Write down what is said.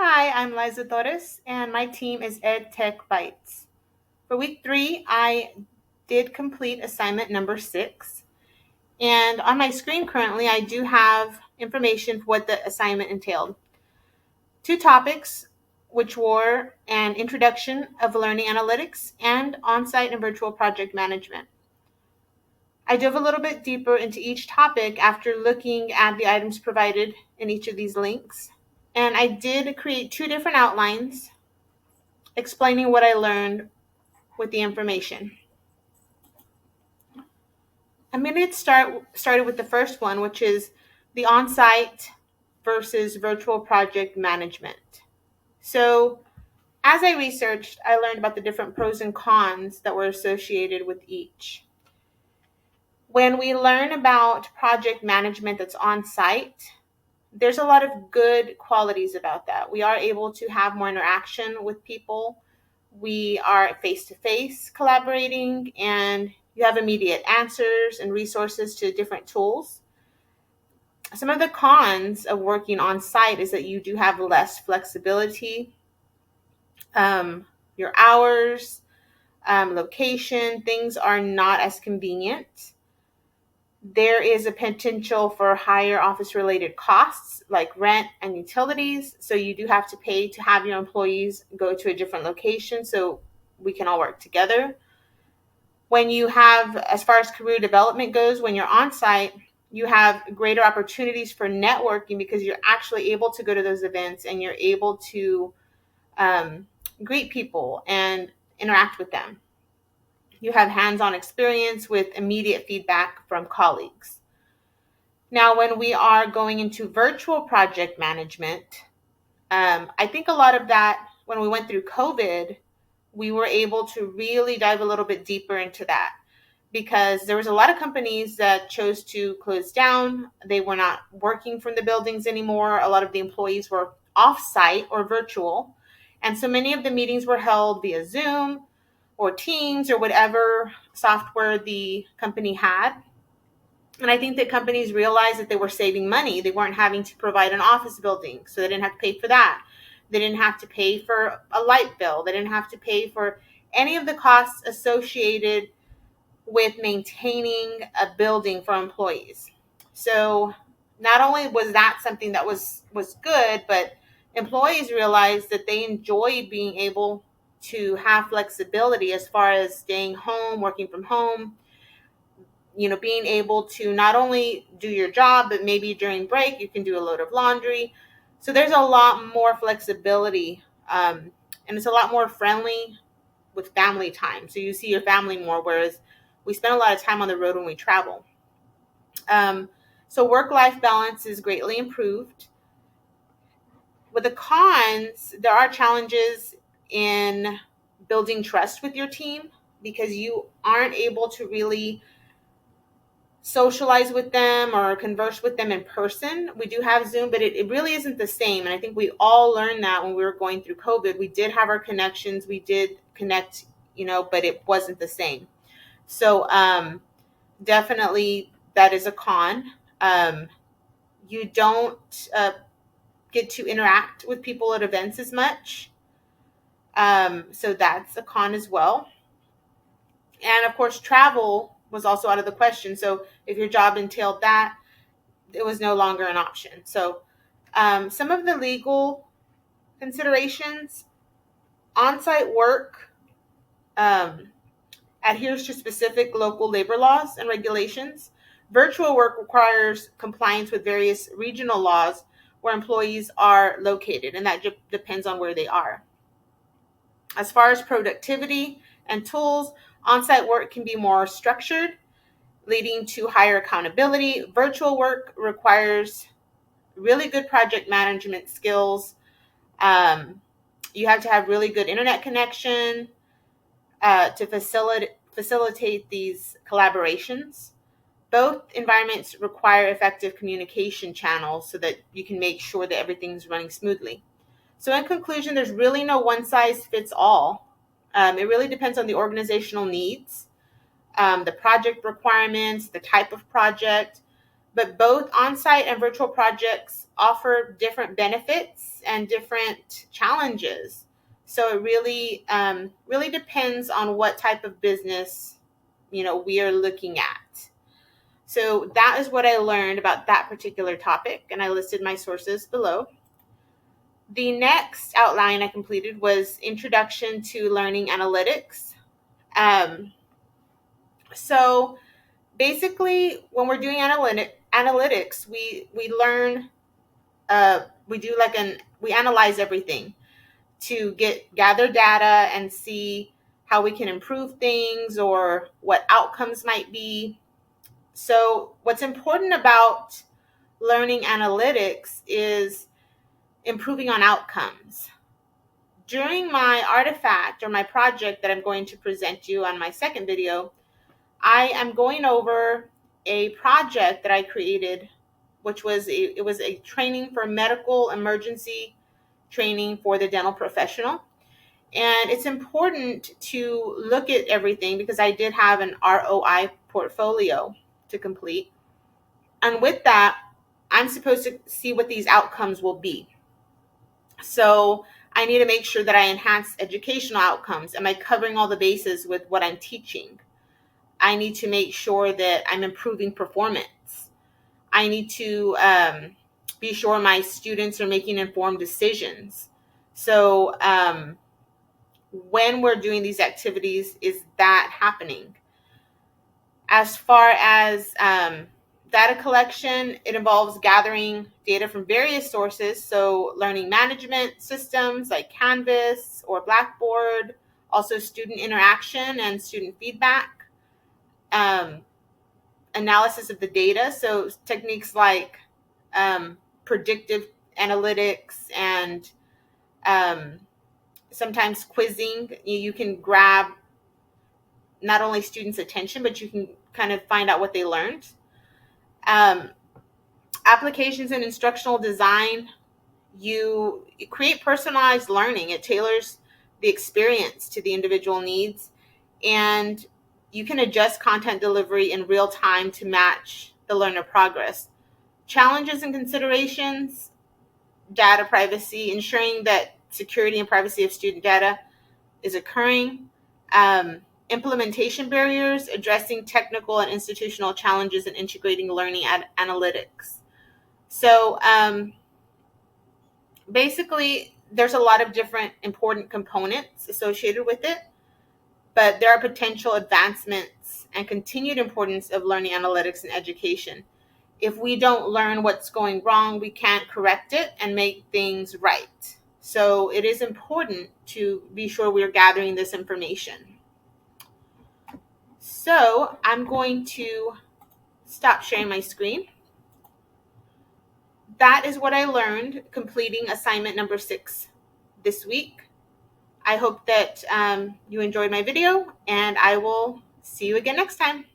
Hi, I'm Liza Torres, and my team is EdTech Bytes. For week 3, I did complete assignment number 6, and on my screen currently, I do have information for what the assignment entailed. 2 topics, which were an introduction of learning analytics and on-site and virtual project management. I dove a little bit deeper into each topic after looking at the items provided in each of these links, and I did create 2 different outlines explaining what I learned with the information. I'm going to get started with the first one, which is the on-site versus virtual project management. So as I researched, I learned about the different pros and cons that were associated with each. When we learn about project management that's on-site, there's a lot of good qualities about that. We are able to have more interaction with people. We are face-to-face collaborating, and you have immediate answers and resources to different tools. Some of the cons of working on site is that you do have less flexibility. Your hours, location, things are not as convenient. There is a potential for higher office-related costs like rent and utilities. So you do have to pay to have your employees go to a different location so we can all work together. When you have, as far as career development goes, when you're on site, you have greater opportunities for networking because you're actually able to go to those events and you're able to greet people and interact with them. You have hands-on experience with immediate feedback from colleagues. Now, when we are going into virtual project management, I think a lot of that, when we went through COVID, we were able to really dive a little bit deeper into that because there was a lot of companies that chose to close down. They were not working from the buildings anymore. A lot of the employees were off-site or virtual. And so many of the meetings were held via Zoom or Teams or whatever software the company had. And I think that companies realized that they were saving money. They weren't having to provide an office building, so they didn't have to pay for that. They didn't have to pay for a light bill. They didn't have to pay for any of the costs associated with maintaining a building for employees. So not only was that something that was good, but employees realized that they enjoy being able to have flexibility as far as staying home, working from home, being able to not only do your job, but maybe during break, you can do a load of laundry. So there's a lot more flexibility, and it's a lot more friendly with family time. So you see your family more, whereas we spend a lot of time on the road when we travel. So work-life balance is greatly improved. With the cons, there are challenges in building trust with your team because you aren't able to really socialize with them or converse with them in person. We do have Zoom, but it really isn't the same. And I think we all learned that when we were going through COVID. We did have our connections. We did connect, but it wasn't the same. So definitely that is a con. You don't get to interact with people at events as much. So that's a con as well. And of course, travel was also out of the question. So if your job entailed that, it was no longer an option. So some of the legal considerations: on-site work adheres to specific local labor laws and regulations. Virtual work requires compliance with various regional laws where employees are located, and that depends on where they are. As far as productivity and tools, on-site work can be more structured, leading to higher accountability. Virtual work requires really good project management skills. You have to have really good internet connection to facilitate these collaborations. Both environments require effective communication channels so that you can make sure that everything's running smoothly. So in conclusion, there's really no one size fits all. It really depends on the organizational needs, the project requirements, the type of project. but both on-site and virtual projects offer different benefits and different challenges. So it really, really depends on what type of business, we are looking at. So that is what I learned about that particular topic, and I listed my sources below. The next outline I completed was Introduction to Learning Analytics. So basically, when we're doing analytics, we learn, we analyze everything to gather data and see how we can improve things or what outcomes might be. So what's important about learning analytics is improving on outcomes. During my artifact or my project that I'm going to present you on my second video, I am going over a project that I created, which was a training for medical emergency training for the dental professional. And it's important to look at everything because I did have an ROI portfolio to complete. And with that, I'm supposed to see what these outcomes will be. So I need to make sure that I enhance educational outcomes. Am I covering all the bases with what I'm teaching? I need to make sure that I'm improving performance. I need to be sure my students are making informed decisions. So when we're doing these activities, is that happening? As far as data collection, it involves gathering data from various sources. So learning management systems like Canvas or Blackboard, also student interaction and student feedback. Analysis of the data, so techniques like predictive analytics and sometimes quizzing. You can grab not only students' attention, but you can kind of find out what they learned. Applications and instructional design, you create personalized learning. It tailors the experience to the individual needs, and you can adjust content delivery in real time to match the learner progress. Challenges and considerations, data privacy, ensuring that security and privacy of student data is occurring. Implementation barriers, addressing technical and institutional challenges and integrating learning analytics. So basically, there's a lot of different important components associated with it. But there are potential advancements and continued importance of learning analytics in education. If we don't learn what's going wrong, we can't correct it and make things right. So it is important to be sure we're gathering this information. So I'm going to stop sharing my screen. That is what I learned completing assignment number 6 this week. I hope that you enjoyed my video, and I will see you again next time.